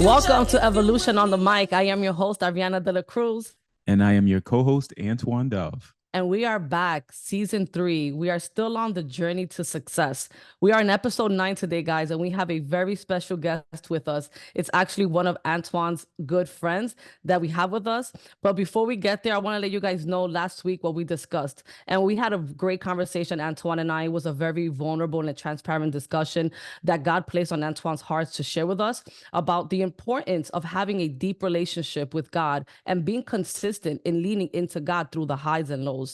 Welcome to Evolution on the Mic. I am your host, Ariana de la Cruz. And I am your co-host, Antoine Dove. And we are back, season 3. We are still on the journey to success. We are in episode 9 today, guys, and we have a very special guest with us. It's actually one of Antoine's good friends that we have with us. But before we get there, I want to let you guys know last week what we discussed. And we had a great conversation, Antoine and I. It was a very vulnerable and a transparent discussion that God placed on Antoine's heart to share with us about the importance of having a deep relationship with God and being consistent in leaning into God through the highs and lows.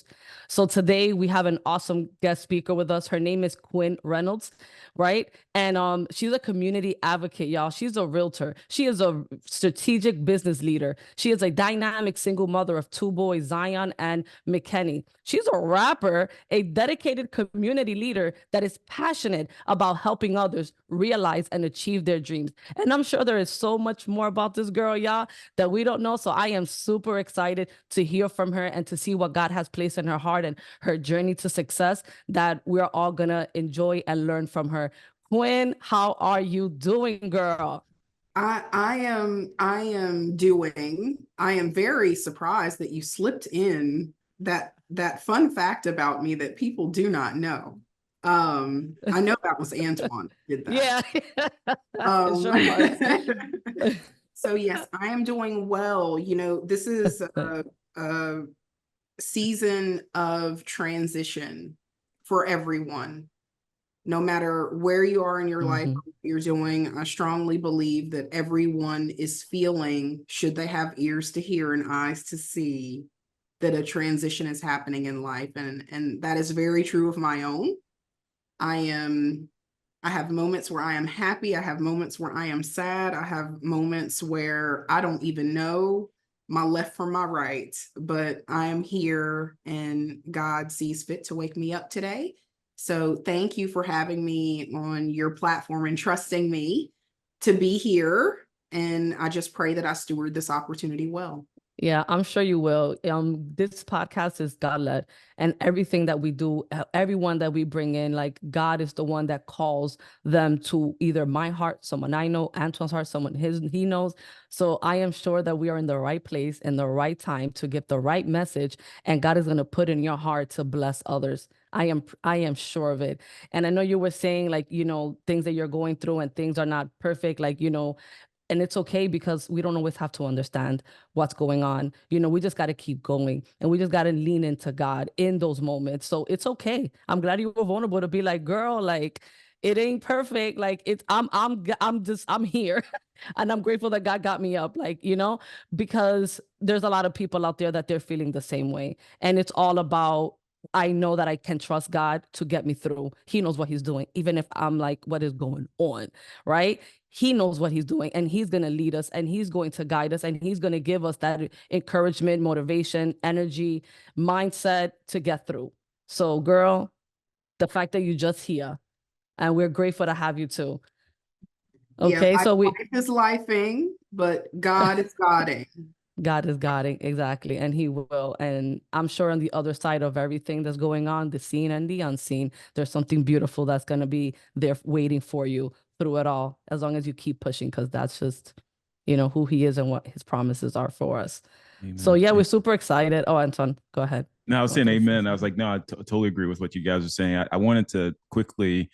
So today we have an awesome guest speaker with us. Her name is Quinn Reynolds, right? And she's a community advocate, y'all. She's a realtor. She is a strategic business leader. She is a dynamic single mother of 2 boys, Zion and McKenny. She's a rapper, a dedicated community leader that is passionate about helping others realize and achieve their dreams. And I'm sure there is so much more about this girl, y'all, that we don't know. So I am super excited to hear from her and to see what God has placed in her heart and her journey to success that we're all going to enjoy and learn from her. Quinn, how are you doing, girl? I am very surprised that you slipped in that fun fact about me that people do not know. I know that was Antoine did that. Yeah. Sure. So yes, I am doing well. You know, this is a season of transition for everyone. No matter where you are in your life, what you're doing, I strongly believe that everyone is feeling, should they have ears to hear and eyes to see, that a transition is happening in life. And that is very true of my own. I have moments where I am happy. I have moments where I am sad. I have moments where I don't even know my left from my right, but I am here and God sees fit to wake me up today. So thank you for having me on your platform and trusting me to be here. And I just pray that I steward this opportunity well. Yeah, I'm sure you will. This podcast is God-led, and everything that we do, everyone that we bring in, like God is the one that calls them to either my heart, someone I know, Antoine's heart, someone he knows. So I am sure that we are in the right place in the right time to give the right message, and God is going to put in your heart to bless others. I am sure of it. And I know you were saying like, things that you're going through and things are not perfect, like, and it's okay because we don't always have to understand what's going on. We just got to keep going and we just got to lean into God in those moments. So it's okay. I'm glad you were vulnerable to be like, girl, like it ain't perfect. Like I'm here and I'm grateful that God got me up, like, because there's a lot of people out there that they're feeling the same way. And it's all about, I know that I can trust God to get me through. He knows what he's doing, even if I'm like, what is going on, right? He knows what he's doing and he's going to lead us and he's going to guide us and he's going to give us that encouragement, motivation, energy, mindset to get through. So, girl, the fact that you just here and we're grateful to have you too. Okay, yeah, so life is lifing, but God is guiding. God is guiding, exactly, and he will. And I'm sure on the other side of everything that's going on, the seen and the unseen, there's something beautiful that's going to be there waiting for you through it all, as long as you keep pushing, because that's just, who he is and what his promises are for us. Amen. So yeah, we're super excited. Oh, Anton, go ahead. No, I was saying amen. I was like, no, I totally agree with what you guys are saying. I wanted to quickly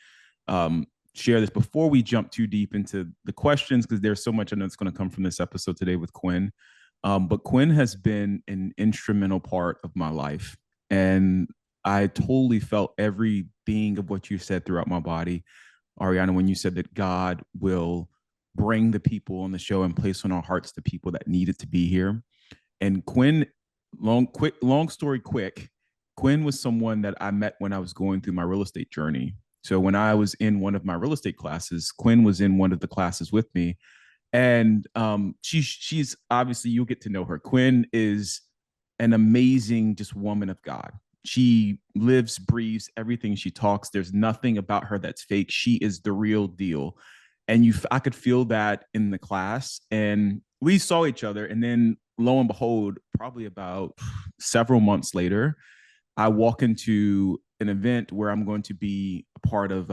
share this before we jump too deep into the questions, because there's so much I know that's going to come from this episode today with Quinn. But Quinn has been an instrumental part of my life. And I totally felt every being of what you said throughout my body, Ariana, when you said that God will bring the people on the show and place on our hearts the people that needed to be here. And Quinn, long story quick, Quinn was someone that I met when I was going through my real estate journey. So when I was in one of my real estate classes, Quinn was in one of the classes with me. And she's obviously, you'll get to know her. Quinn is an amazing just woman of God. She lives, breathes everything she talks. There's nothing about her that's fake. She is the real deal. And I could feel that in the class. And we saw each other. And then lo and behold, probably about several months later, I walk into an event where I'm going to be a part of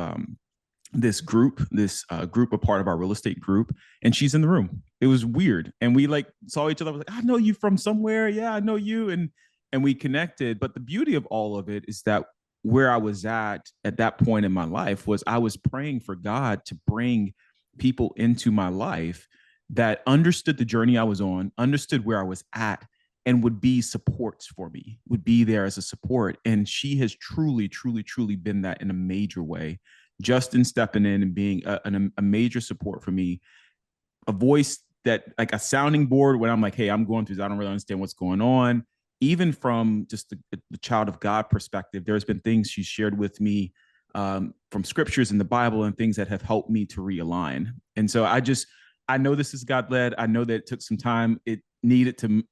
this group, a part of our real estate group, and she's in the room. It was weird. And we like saw each other. I was like, I know you from somewhere. Yeah, I know you. And we connected. But the beauty of all of it is that where I was at that point in my life was I was praying for God to bring people into my life that understood the journey I was on, understood where I was at, and would be supports for me, would be there as a support. And she has truly, truly, truly been that in a major way, just in stepping in and being a major support for me, a voice that like a sounding board when I'm like, hey, I'm going through this, I don't really understand what's going on. Even from just the child of God perspective, there's been things she's shared with me from scriptures in the Bible and things that have helped me to realign. And so I know this is God led. I know that it took some time. It needed to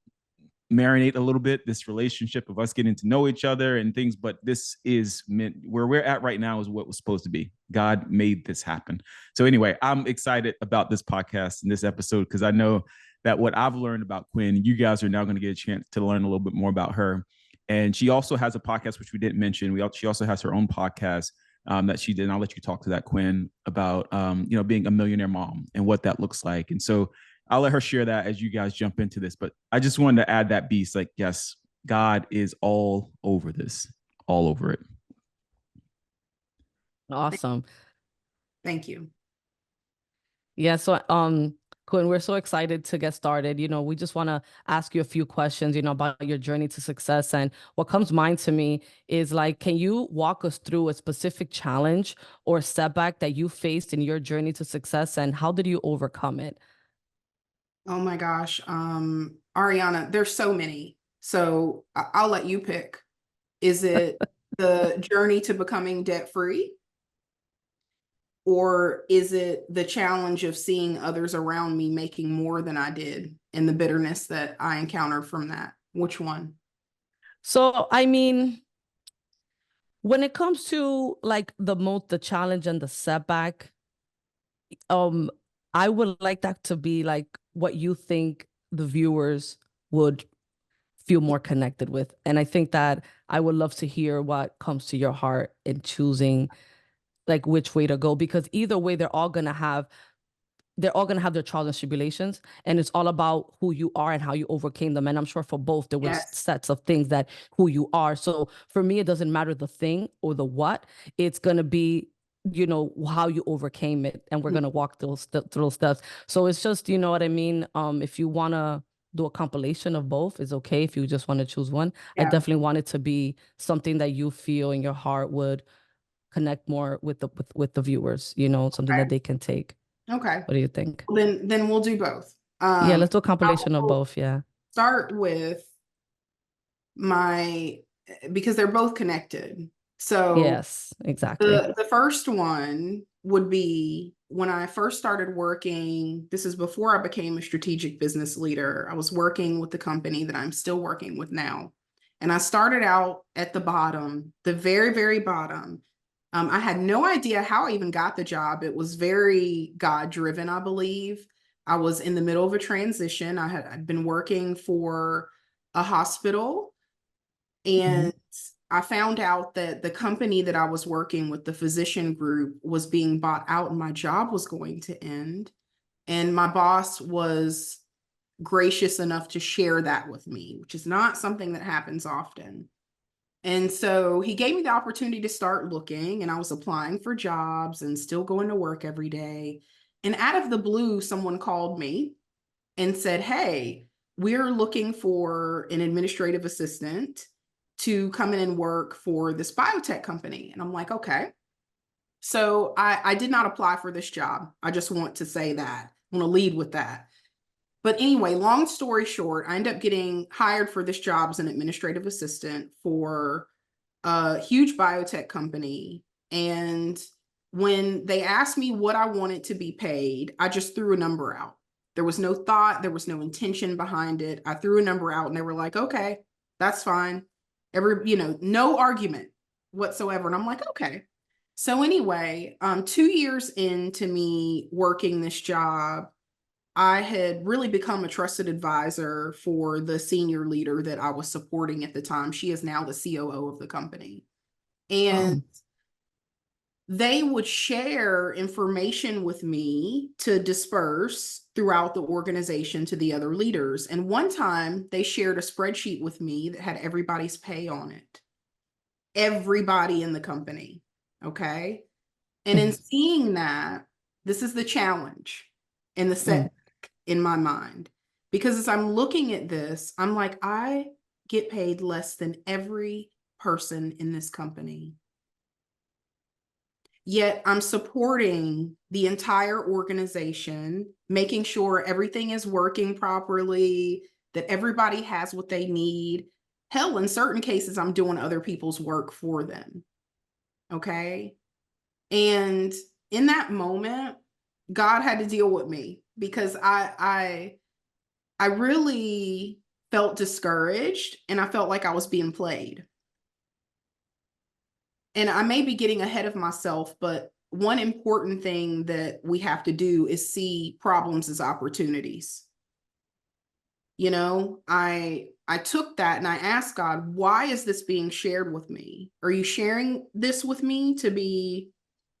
marinate a little bit, this relationship of us getting to know each other and things, but this is meant, where we're at right now is what was supposed to be. God made this happen. So anyway, I'm excited about this podcast and this episode because I know that what I've learned about Quinn, you guys are now going to get a chance to learn a little bit more about her. And she also has a podcast, which we didn't mention. She also has her own podcast that she did. And I'll let you talk to that, Quinn, about being a millionaire mom and what that looks like. And so I'll let her share that as you guys jump into this. But I just wanted to add that piece. Like, yes, God is all over this, all over it. Awesome. Thank you. Yeah. So, Quinn, we're so excited to get started. We just want to ask you a few questions, about your journey to success. And what comes to mind to me is like, can you walk us through a specific challenge or setback that you faced in your journey to success, and how did you overcome it? Oh my gosh. Ariana, there's so many. So I'll let you pick. Is it the journey to becoming debt free? Or is it the challenge of seeing others around me making more than I did and the bitterness that I encountered from that? Which one? So, I mean, when it comes to like the challenge and the setback, I would like that to be like what you think the viewers would feel more connected with. And I think that I would love to hear what comes to your heart in choosing like which way to go, because either way, they're all gonna have their trials and tribulations, and it's all about who you are and how you overcame them. And I'm sure for both there was Yes. sets of things that who you are. So for me, it doesn't matter the thing or the what. It's gonna be how you overcame it, and we're gonna walk through those steps. So it's just, you know what I mean. If you wanna do a compilation of both, it's okay. If you just want to choose one, I Yeah. definitely want it to be something that you feel in your heart would connect more with the viewers. Something that Okay. they can take. Okay. What do you think? Then we'll do both. Yeah, let's do a I compilation of will both. Yeah. start with because they're both connected. So Yes, exactly. the first one would be when I first started working. This is before I became a strategic business leader. I was working with the company that I'm still working with now. And I started out at the bottom, the very, very bottom. I had no idea how I even got the job. It was very God-driven, I believe. I was in the middle of a transition. I'd been working for a hospital, and I found out that the company that I was working with, the physician group, was being bought out and my job was going to end. And my boss was gracious enough to share that with me, which is not something that happens often. And so he gave me the opportunity to start looking, and I was applying for jobs and still going to work every day. And out of the blue, someone called me and said, "Hey, we're looking for an administrative assistant to come in and work for this biotech company." And I'm like, okay. So I did not apply for this job. I just want to say that. I want to lead with that. But anyway, long story short, I ended up getting hired for this job as an administrative assistant for a huge biotech company. And when they asked me what I wanted to be paid, I just threw a number out. There was no thought, there was no intention behind it. I threw a number out and they were like, okay, that's fine. No argument whatsoever. And I'm like, okay. So anyway, 2 years into me working this job, I had really become a trusted advisor for the senior leader that I was supporting at the time. She is now the COO of the company. And they would share information with me to disperse throughout the organization to the other leaders. And one time they shared a spreadsheet with me that had everybody's pay on it. Everybody in the company. Okay. And in seeing that, this is the challenge and the setback in my mind. Because as I'm looking at this, I'm like, I get paid less than every person in this company. Yet I'm supporting the entire organization, making sure everything is working properly, that everybody has what they need. Hell, in certain cases, I'm doing other people's work for them. Okay. And in that moment, God had to deal with me because I really felt discouraged and I felt like I was being played. And I may be getting ahead of myself, but one important thing that we have to do is see problems as opportunities. You know, I took that and I asked God, why is this being shared with me? Are you sharing this with me to be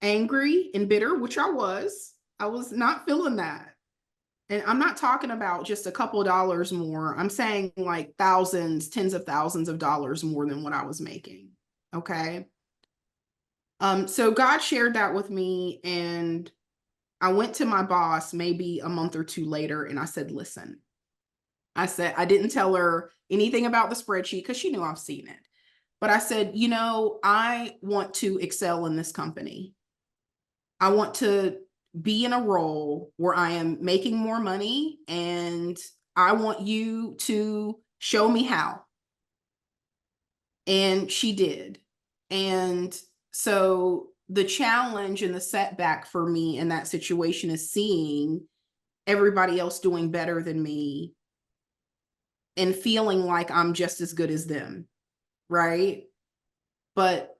angry and bitter, which I was not feeling that. And I'm not talking about just a couple of dollars more. I'm saying like thousands, tens of thousands of dollars more than what I was making. Okay. So God shared that with me, and I went to my boss maybe a month or two later and I said, listen, I said, I didn't tell her anything about the spreadsheet because she knew I've seen it. But I said, you know, I want to excel in this company. I want to be in a role where I am making more money, and I want you to show me how. And she did. And so the challenge and the setback for me in that situation is seeing everybody else doing better than me and feeling like I'm just as good as them, right? But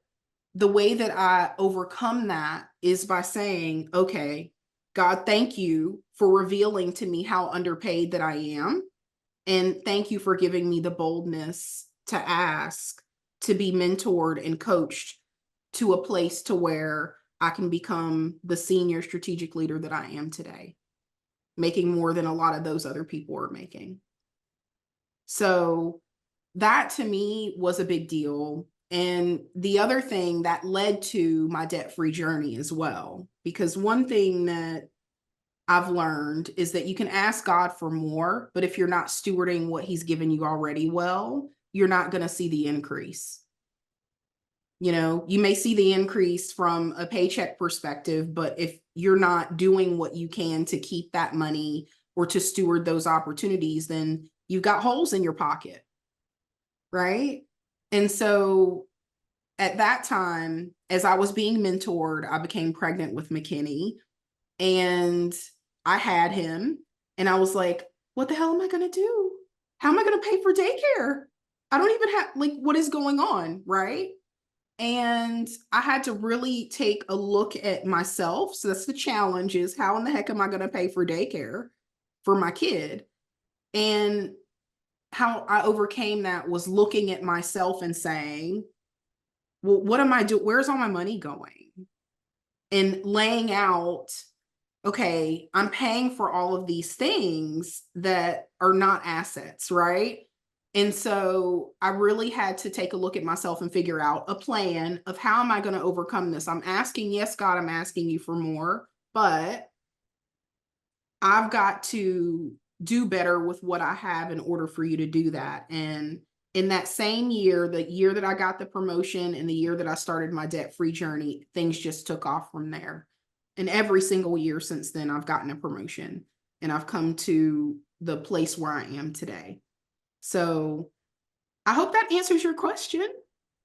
the way that I overcome that is by saying, okay, God, thank you for revealing to me how underpaid that I am. And thank you for giving me the boldness to ask to be mentored and coached to a place to where I can become the senior strategic leader that I am today, making more than a lot of those other people are making. So that to me was a big deal. And the other thing that led to my debt-free journey as well, because one thing that I've learned is that you can ask God for more, but if you're not stewarding what he's given you already well, you're not going to see the increase. You know, you may see the increase from a paycheck perspective, but if you're not doing what you can to keep that money or to steward those opportunities, then you've got holes in your pocket. Right. And so at that time, as I was being mentored, I became pregnant with McKinney, and I had him, and I was like, what the hell am I going to do? How am I going to pay for daycare? I don't even have, like, what is going on? Right. And I had to really take a look at myself. So that's the challenge, is how in the heck am I going to pay for daycare for my kid? And how I overcame that was looking at myself and saying, well, what am I doing? Where's all my money going? And laying out, okay, I'm paying for all of these things that are not assets, right? And so I really had to take a look at myself and figure out a plan of how am I going to overcome this? I'm asking, yes, God, I'm asking you for more, but I've got to do better with what I have in order for you to do that. And in that same year, the year that I got the promotion and the year that I started my debt-free journey, things just took off from there. And every single year since then, I've gotten a promotion and I've come to the place where I am today. So I hope that answers your question.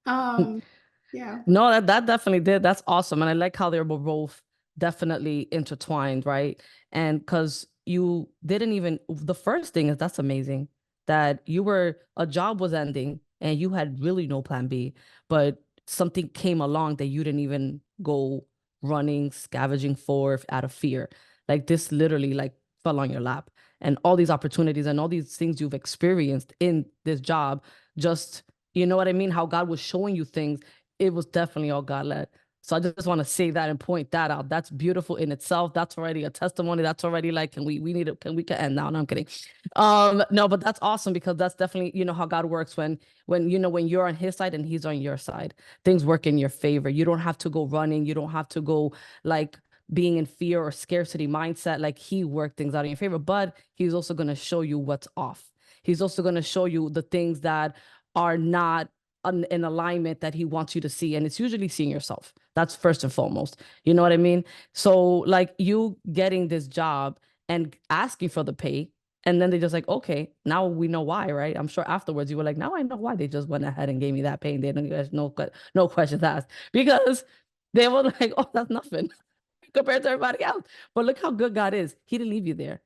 Yeah. No, that definitely did. That's awesome. And I like how they were both definitely intertwined, right? And because you didn't even, the first thing is that's amazing that a job was ending and you had really no plan B, but something came along that you didn't even go running, scavenging for out of fear. Like this literally like fell on your lap, and all these opportunities and all these things you've experienced in this job, just, you know what I mean? How God was showing you things, it was definitely all God led. So I just want to say that and point that out. That's beautiful in itself. That's already a testimony. That's already like, we can end now. No, I'm kidding. No, but that's awesome, because that's definitely, how God works when you're on his side and he's on your side, things work in your favor. You don't have to go running. You don't have to go like being in fear or scarcity mindset. Like, he worked things out in your favor, but he's also going to show you what's off. He's also going to show you the things that are not in alignment that he wants you to see. And it's usually seeing yourself. That's first and foremost. You know what I mean? So like, you getting this job and asking for the pay, and then they just like, okay, now we know why, right? I'm sure afterwards you were like, now I know why they just went ahead and gave me that pay, and they don't get no questions asked, because they were like, oh, that's nothing compared to everybody else. But look how good God is. He didn't leave you there.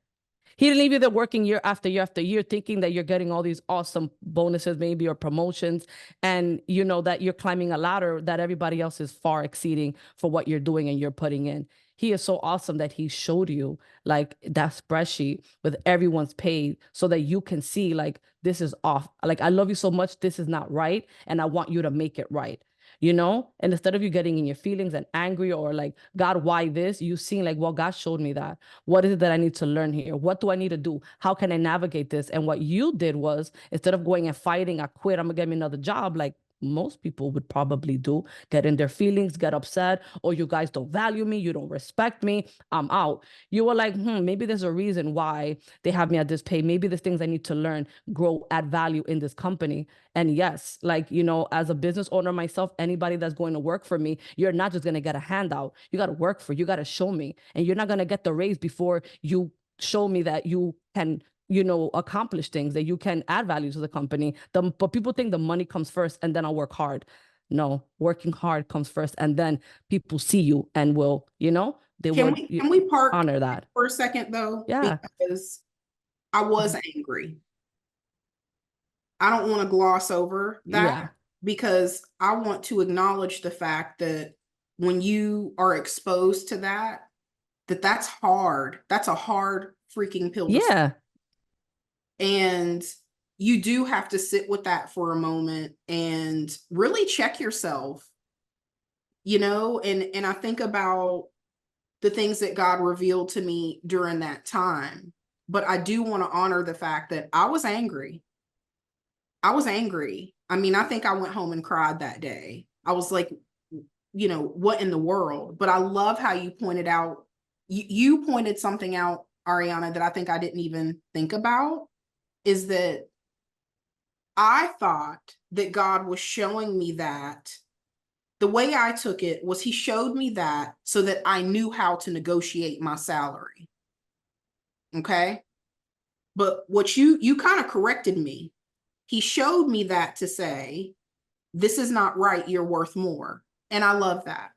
He didn't leave you there working year after year after year, thinking that you're getting all these awesome bonuses, maybe, or promotions, and that you're climbing a ladder that everybody else is far exceeding for what you're doing and you're putting in. He is so awesome that he showed you like that spreadsheet with everyone's paid, so that you can see like, this is off. Like, I love you so much. This is not right. And I want you to make it right. And instead of you getting in your feelings and angry or like, God, why this? You seeing like, well, God showed me that. What is it that I need to learn here? What do I need to do? How can I navigate this? And what you did was, instead of going and fighting, I quit, I'm gonna get me another job, like most people would probably do, get in their feelings, get upset, or you guys don't value me, you don't respect me, I'm out. You were like, maybe there's a reason why they have me at this pay. Maybe there's things I need to learn, grow, add value in this company. And yes, like, as a business owner myself, anybody that's going to work for me, you're not just going to get a handout. You got to work for, you got to show me. And you're not going to get the raise before you show me that you can, accomplish things, that you can add value to the company. But people think the money comes first and then I'll work hard. No, working hard comes first, and then people see you and will, they will Can we park honor that for a second though? Yeah. Because I was angry. I don't want to gloss over that, because I want to acknowledge the fact that when you are exposed to that, that's hard. That's a hard freaking pill to swallow. And you do have to sit with that for a moment and really check yourself, and I think about the things that God revealed to me during that time. But I do want to honor the fact that I was angry. I mean, I think I went home and cried that day. I was like, what in the world? But I love how you pointed out, you pointed something out, Ariana, that I think I didn't even think about, is that I thought that God was showing me that. The way I took it was, he showed me that so that I knew how to negotiate my salary. Okay. But what you kind of corrected me. He showed me that to say, this is not right. You're worth more. And I love that.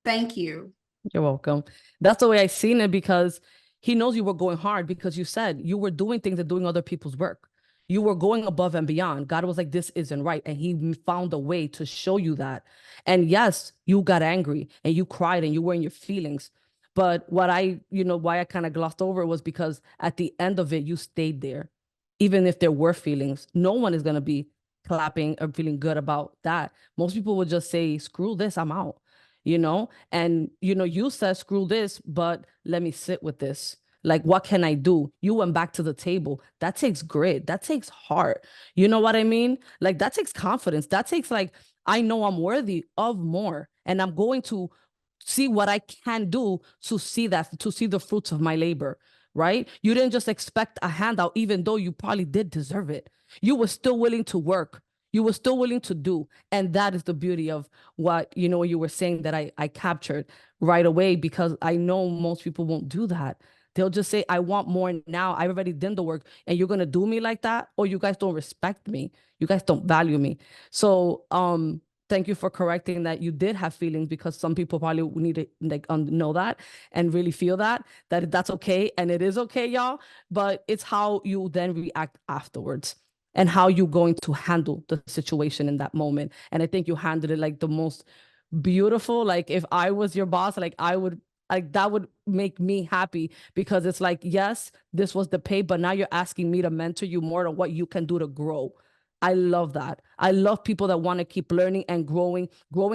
Thank you. You're welcome. That's the way I seen it, because he knows you were going hard, because you said you were doing things and doing other people's work. You were going above and beyond. God was like, this isn't right. And he found a way to show you that. And yes, you got angry and you cried and you were in your feelings. But what why I kind of glossed over was because at the end of it, you stayed there. Even if there were feelings, no one is going to be clapping or feeling good about that. Most people would just say, screw this, I'm out. And you said, screw this, but let me sit with this. Like, what can I do? You went back to the table. That takes grit. That takes heart. You know what I mean? Like, that takes confidence. That takes like, I know I'm worthy of more, and I'm going to see what I can do to see the fruits of my labor, right? You didn't just expect a handout, even though you probably did deserve it. You were still willing to work. You were still willing to do. And that is the beauty of what, you were saying that I captured right away, because I know most people won't do that. They'll just say, I want more now. I already did the work, and you're going to do me like that? Or you guys don't respect me. You guys don't value me. So, thank you for correcting that. You did have feelings, because some people probably need to like know that and really feel that's okay. And it is okay, y'all. But it's how you then react afterwards, and how you're going to handle the situation in that moment. And I think you handled it like the most beautiful. Like, if I was your boss, like, I would, like, that would make me happy, because it's like, yes, this was the pay, but now you're asking me to mentor you more on what you can do to grow. I love that. I love people that want to keep learning and growing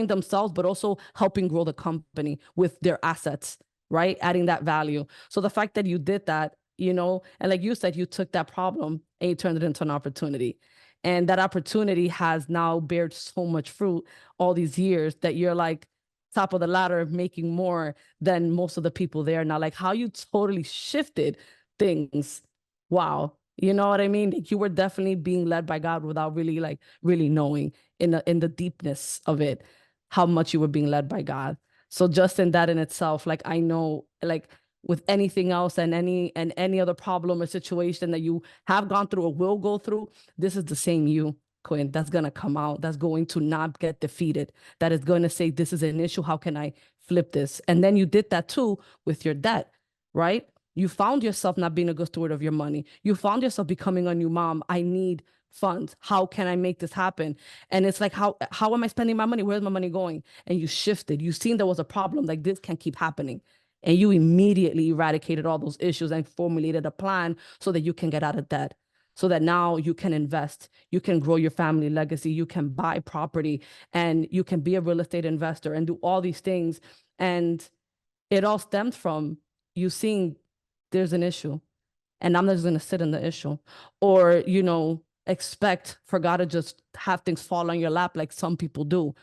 themselves, but also helping grow the company with their assets, right? Adding that value. So the fact that you did that, and like you said, you took that problem and you turned it into an opportunity. And that opportunity has now bared so much fruit all these years that you're like top of the ladder, making more than most of the people there now. Like how you totally shifted things. Wow. You know what I mean? Like you were definitely being led by God without really knowing in the deepness of it how much you were being led by God. So just in that in itself, like I know, like with anything else and any other problem or situation that you have gone through or will go through, this is the same you, Quinn, that's gonna come out, that's going to not get defeated, that is going to say, this is an issue. How can I flip this? And then you did that too with your debt, right? You found yourself not being a good steward of your money. You found yourself becoming a new mom. I need funds. How can I make this happen? And it's like, how am I spending my money? Where's my money going? And you shifted. You seen there was a problem. Like this can't keep happening. And you immediately eradicated all those issues and formulated a plan so that you can get out of debt. So that now you can invest, you can grow your family legacy, you can buy property, and you can be a real estate investor and do all these things. And it all stemmed from you seeing there's an issue and I'm not just going to sit in the issue or, expect for God to just have things fall on your lap like some people do.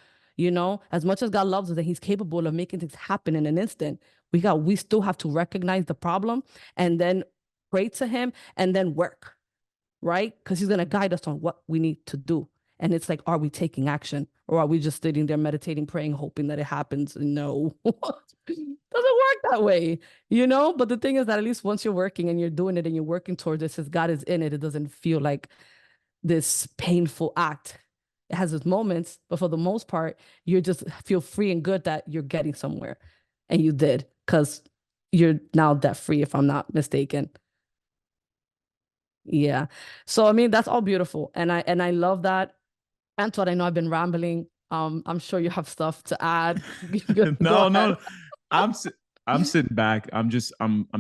As much as God loves us and he's capable of making things happen in an instant, we still have to recognize the problem and then pray to him and then work, right? Because he's going to guide us on what we need to do. And it's like, are we taking action or are we just sitting there meditating, praying, hoping that it happens? No, doesn't work that way, But the thing is that at least once you're working and you're doing it and you're working towards it, since God is in it, it doesn't feel like this painful act. It has its moments, but for the most part, you just feel free and good that you're getting somewhere. And you did, because you're now debt free, if I'm not mistaken. Yeah. So I mean, that's all beautiful. And I love that. Antoine, I know I've been rambling. I'm sure you have stuff to add. No. I'm I'm sitting back. I'm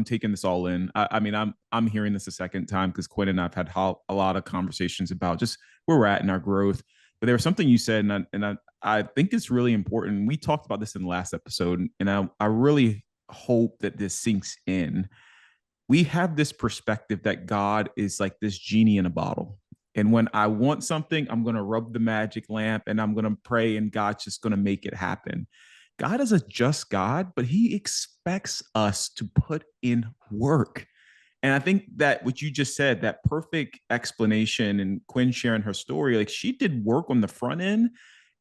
taking this all in. I mean, I'm hearing this a second time because Quinn and I've had a lot of conversations about just where we're at in our growth. But there was something you said, and I think it's really important. We talked about this in the last episode, and I really hope that this sinks in. We have this perspective that God is like this genie in a bottle. And when I want something, I'm going to rub the magic lamp and I'm going to pray, and God's just going to make it happen. God is a just God, but he expects us to put in work. And I think that what you just said, that perfect explanation, and Quinn sharing her story, like she did work on the front end.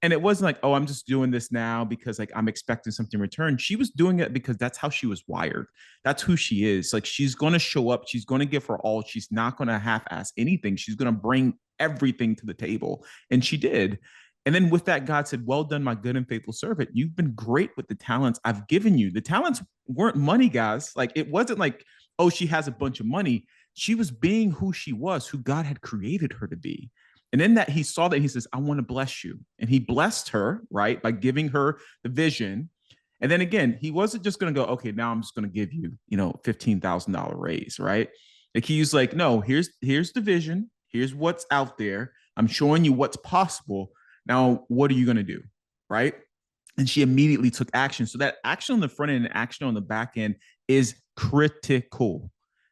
And it wasn't like, oh, I'm just doing this now because like I'm expecting something in return. She was doing it because that's how she was wired. That's who she is. Like she's going to show up. She's going to give her all. She's not going to half-ass anything. She's going to bring everything to the table. And she did. And then with that, God said, well done, my good and faithful servant. You've been great with the talents I've given you. The talents weren't money, guys. Like it wasn't like, oh, she has a bunch of money. She was being who she was, who God had created her to be. And in that, he saw that, he says, I want to bless you. And he blessed her, right, by giving her the vision. And then again, he wasn't just going to go, okay, now I'm just going to give you, $15,000 raise, right? Like he was like, no, here's the vision. Here's what's out there. I'm showing you what's possible. Now, what are you going to do, right? And she immediately took action. So that action on the front end and action on the back end is critical.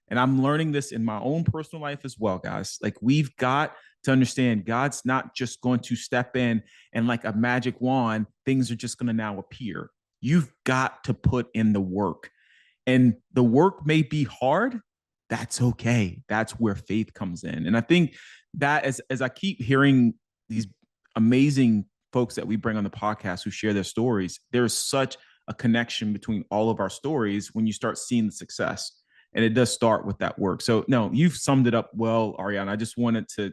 And I'm learning this in my own personal life as well, guys. Like we've got to understand God's not just going to step in and like a magic wand, things are just going to now appear. You've got to put in the work. And the work may be hard. That's okay. That's where faith comes in. And I think that as I keep hearing these amazing folks that we bring on the podcast who share their stories, there's such a connection between all of our stories when you start seeing the success. And it does start with that work. So no, you've summed it up well, Ariana. I just wanted to,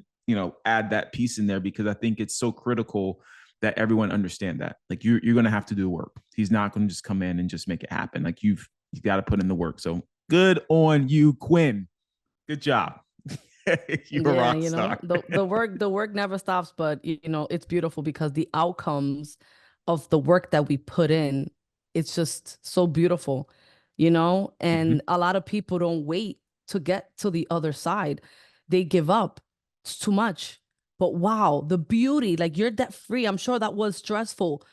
add that piece in there because I think it's so critical that everyone understand that. Like you're going to have to do work. He's not going to just come in and just make it happen. Like you got to put in the work. So good on you, Quinn. Good job. You're a rock star. The work never stops, but it's beautiful because the outcomes of the work that we put in, it's just so beautiful, and a lot of people don't wait to get to the other side. They give up. It's too much. But wow, the beauty, like you're debt free. I'm sure that was stressful,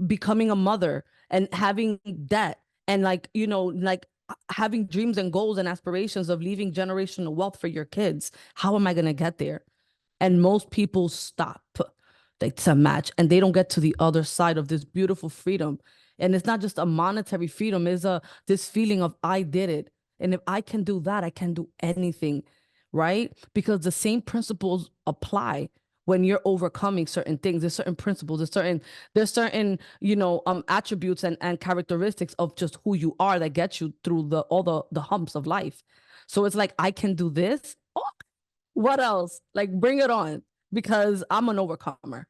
becoming a mother and having debt and like, you know, like having dreams and goals and aspirations of leaving generational wealth for your kids. How am I going to get there? And most people stop, like, to match, and they don't get to the other side of this beautiful freedom. And it's not just a monetary freedom, it's a this feeling of I did it. And if I can do that, I can do anything, right? Because the same principles apply when you're overcoming certain things. There's certain principles, there's certain, you know, attributes and characteristics of just who you are that get you through all the humps of life. So it's like I can do this. Oh, what else? Like bring it on, because I'm an overcomer.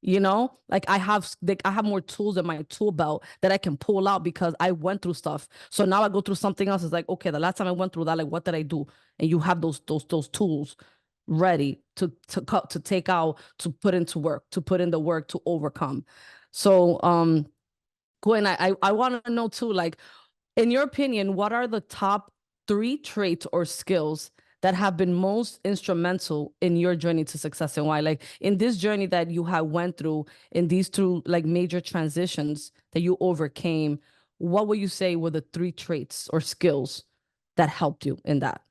You know, like I have more tools in my tool belt that I can pull out because I went through stuff. So now I go through something else. It's like, okay, the last time I went through that, like what did I do? And you have those tools ready to take out, to put into work, to put in the work to overcome. So Gwen, I want to know too, like, in your opinion, what are the top 3 traits or skills that have been most instrumental in your journey to success, and why? Like in this journey that you have went through, in these 2 like major transitions that you overcame, what would you say were the 3 traits or skills that helped you in that?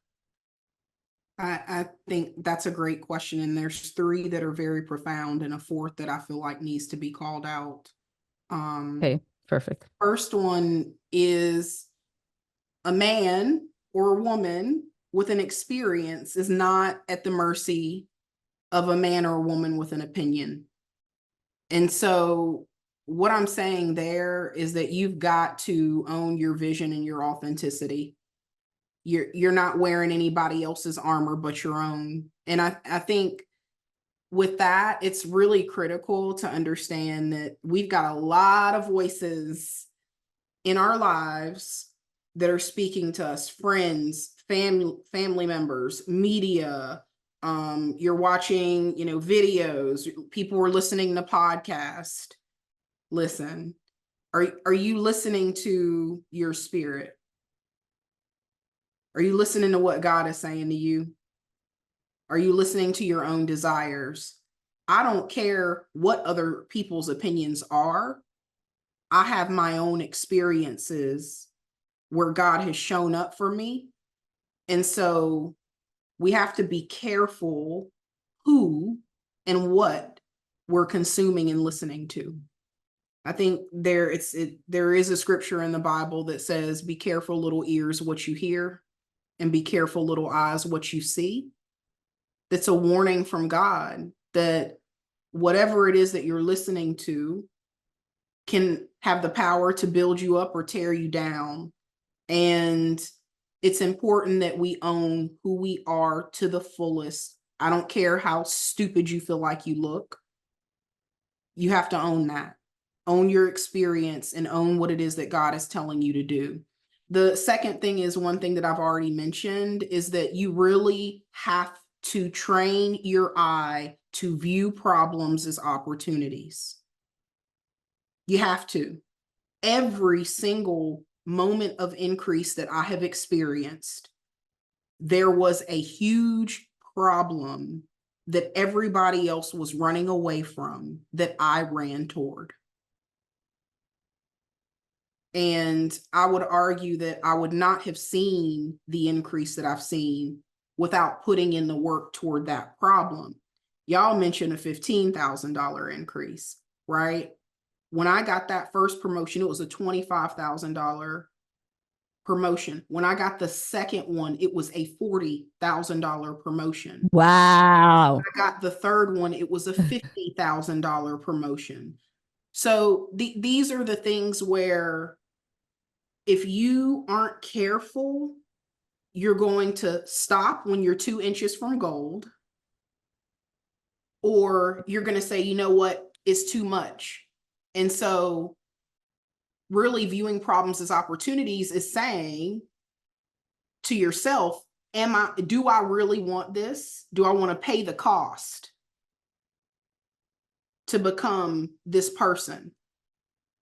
I think that's a great question. And there's 3 that are very profound and a 4th that I feel like needs to be called out. Okay, perfect. First one is a man or a woman with an experience is not at the mercy of a man or a woman with an opinion. And so what I'm saying there is that you've got to own your vision and your authenticity. You're not wearing anybody else's armor but your own. And I think with that, it's really critical to understand that we've got a lot of voices in our lives that are speaking to us, friends, family members, media. You're watching, you know, videos, people are listening to podcasts. Listen, are you listening to your spirit? Are you listening to what God is saying to you? Are you listening to your own desires? I don't care what other people's opinions are. I have my own experiences where God has shown up for me. And so we have to be careful who and what we're consuming and listening to. I think there is a scripture in the Bible that says, be careful, little ears, what you hear, and be careful, little eyes, what you see. That's a warning from God that whatever it is that you're listening to can have the power to build you up or tear you down. And it's important that we own who we are to the fullest. I don't care how stupid you feel like you look. You have to own that. Own your experience and own what it is that God is telling you to do. The second thing is one thing that I've already mentioned is that you really have to train your eye to view problems as opportunities. You have to. Every single moment of increase that I have experienced, there was a huge problem that everybody else was running away from that I ran toward. And I would argue that I would not have seen the increase that I've seen without putting in the work toward that problem. Y'all mentioned a $15,000 increase, right? When I got that first promotion, it was a $25,000 promotion. When I got the second one, it was a $40,000 promotion. Wow. When I got the third one, it was a $50,000 promotion. So these are the things where if you aren't careful, you're going to stop when you're 2 inches from gold, or you're going to say, you know what, it's too much. And so really viewing problems as opportunities is saying to yourself, do I really want this? Do I want to pay the cost to become this person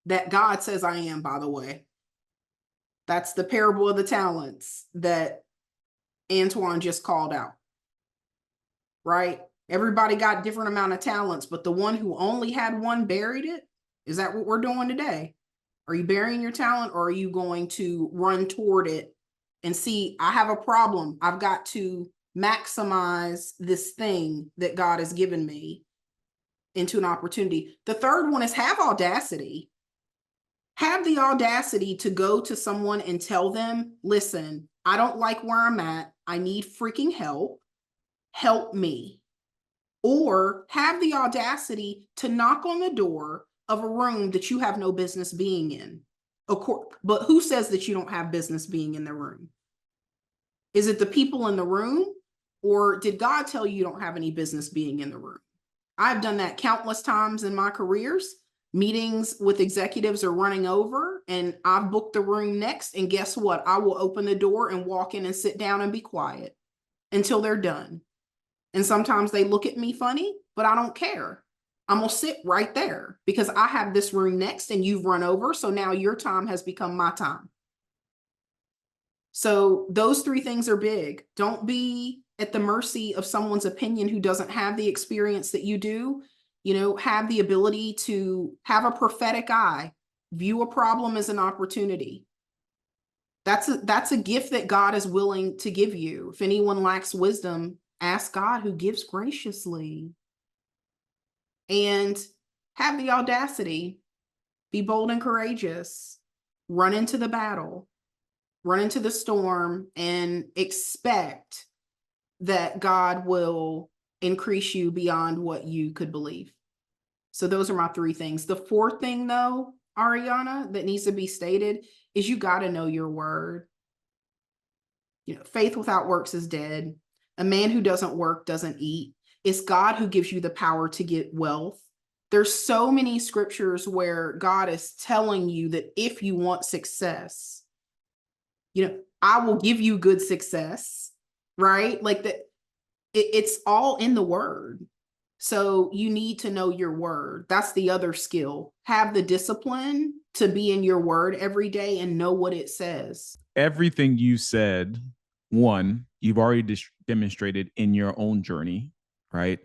that God says I am, by the way? That's the parable of the talents that Antoine just called out, right? Everybody got different amount of talents, but the one who only had one buried it. Is that what we're doing today? Are you burying your talent, or are you going to run toward it and see, I have a problem. I've got to maximize this thing that God has given me into an opportunity. The third one is have audacity. Have the audacity to go to someone and tell them, listen, I don't like where I'm at. I need freaking help. Help me. Or have the audacity to knock on the door of a room that you have no business being in. But who says that you don't have business being in the room? Is it the people in the room, or did God tell you you don't have any business being in the room? I've done that countless times in my careers. Meetings with executives are running over and I've booked the room next. And guess what? I will open the door and walk in and sit down and be quiet until they're done. And sometimes they look at me funny, but I don't care. I'm going to sit right there because I have this room next and you've run over. So now your time has become my time. So those three things are big. Don't be at the mercy of someone's opinion who doesn't have the experience that you do. You know, have the ability to have a prophetic eye, view a problem as an opportunity. That's a gift that God is willing to give you. If anyone lacks wisdom, ask God, who gives graciously. And have the audacity, be bold and courageous, run into the battle, run into the storm, and expect that God will increase you beyond what you could believe. So those are my three things. The fourth thing, though, Ariana, that needs to be stated is you got to know your word. You know, faith without works is dead. A man who doesn't work doesn't eat. It's God who gives you the power to get wealth. There's so many scriptures where God is telling you that if you want success, you know, I will give you good success, right? Like that, it's all in the word. So you need to know your word. That's the other skill. Have the discipline to be in your word every day and know what it says. Everything you said, one, you've already demonstrated in your own journey, right?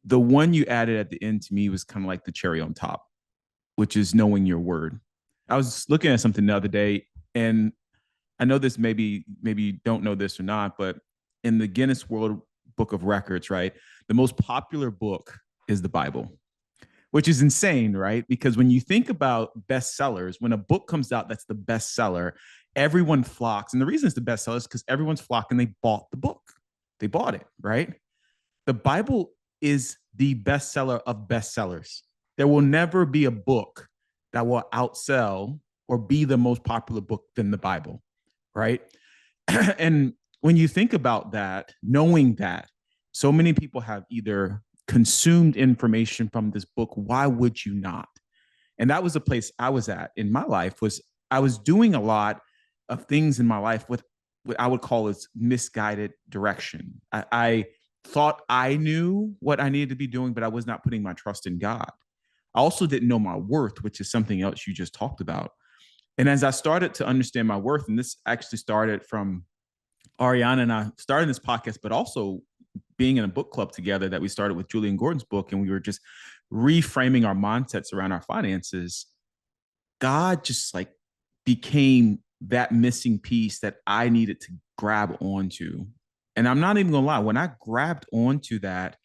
The one you added at the end to me was kind of like the cherry on top, which is knowing your word. I was looking at something the other day, and I know this maybe you don't know this or not, but in the Guinness World Book of Records, right, the most popular book is the Bible, which is insane, right? Because when you think about bestsellers, when a book comes out that's the bestseller, everyone flocks. And the reason it's the bestseller is because everyone's flocking. They bought the book. They bought it, right? The Bible is the bestseller of bestsellers. There will never be a book that will outsell or be the most popular book than the Bible, right? And when you think about that, knowing that so many people have either consumed information from this book, why would you not? And that was the place I was at in my life. Was I was doing a lot of things in my life with what I would call as misguided direction. I thought I knew what I needed to be doing, but I was not putting my trust in God. I also didn't know my worth, which is something else you just talked about. And as I started to understand my worth, and this actually started from Ariana and I started this podcast, but also being in a book club together that we started with Julian Gordon's book, and we were just reframing our mindsets around our finances. God just like became that missing piece that I needed to grab onto. And I'm not even gonna lie, when I grabbed onto that,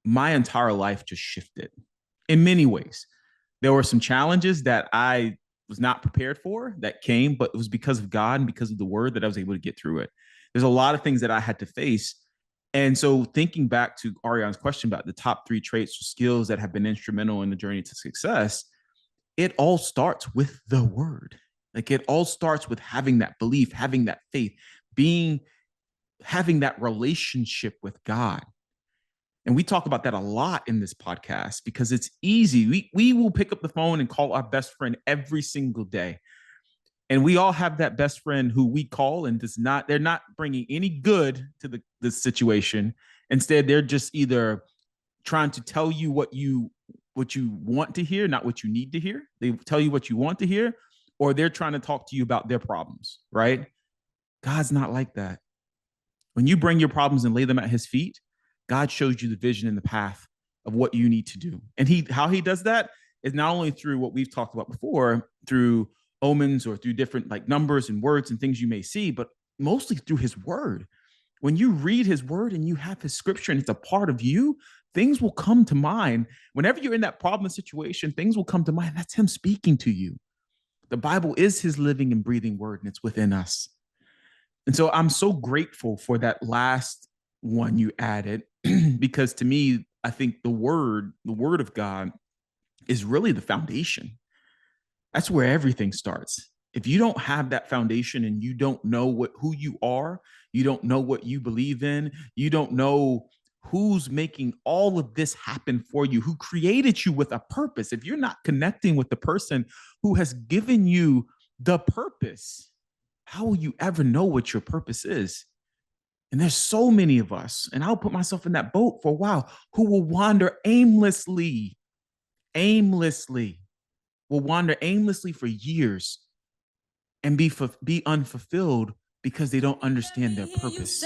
my entire life just shifted in many ways. There were some challenges that I was not prepared for that came, but it was because of God and because of the word that I was able to get through it. There's a lot of things that I had to face. And so thinking back to Ariana's question about the top 3 traits or skills that have been instrumental in the journey to success, it all starts with the word. Like it all starts with having that belief, having that faith, having that relationship with God. And we talk about that a lot in this podcast because it's easy. We will pick up the phone and call our best friend every single day. And we all have that best friend who we call and they're not bringing any good to the situation. Instead, they're just either trying to tell you what you want to hear, not what you need to hear. They tell you what you want to hear, or they're trying to talk to you about their problems, right? God's not like that. When you bring your problems and lay them at his feet, God shows you the vision and the path of what you need to do. And how he does that is not only through what we've talked about before, through omens or through different like numbers and words and things you may see, but mostly through his word. When you read his word and you have his scripture and it's a part of you, things will come to mind. Whenever you're in that problem situation, things will come to mind. That's him speaking to you. The Bible is his living and breathing word, and it's within us. And so I'm so grateful for that last one you added, because to me, I think the word of God is really the foundation. That's where everything starts. If you don't have that foundation and you don't know who you are, you don't know what you believe in, you don't know who's making all of this happen for you, who created you with a purpose. If you're not connecting with the person who has given you the purpose, how will you ever know what your purpose is? And there's so many of us, and I'll put myself in that boat for a while, who will wander aimlessly, will wander aimlessly for years and be unfulfilled because they don't understand their purpose.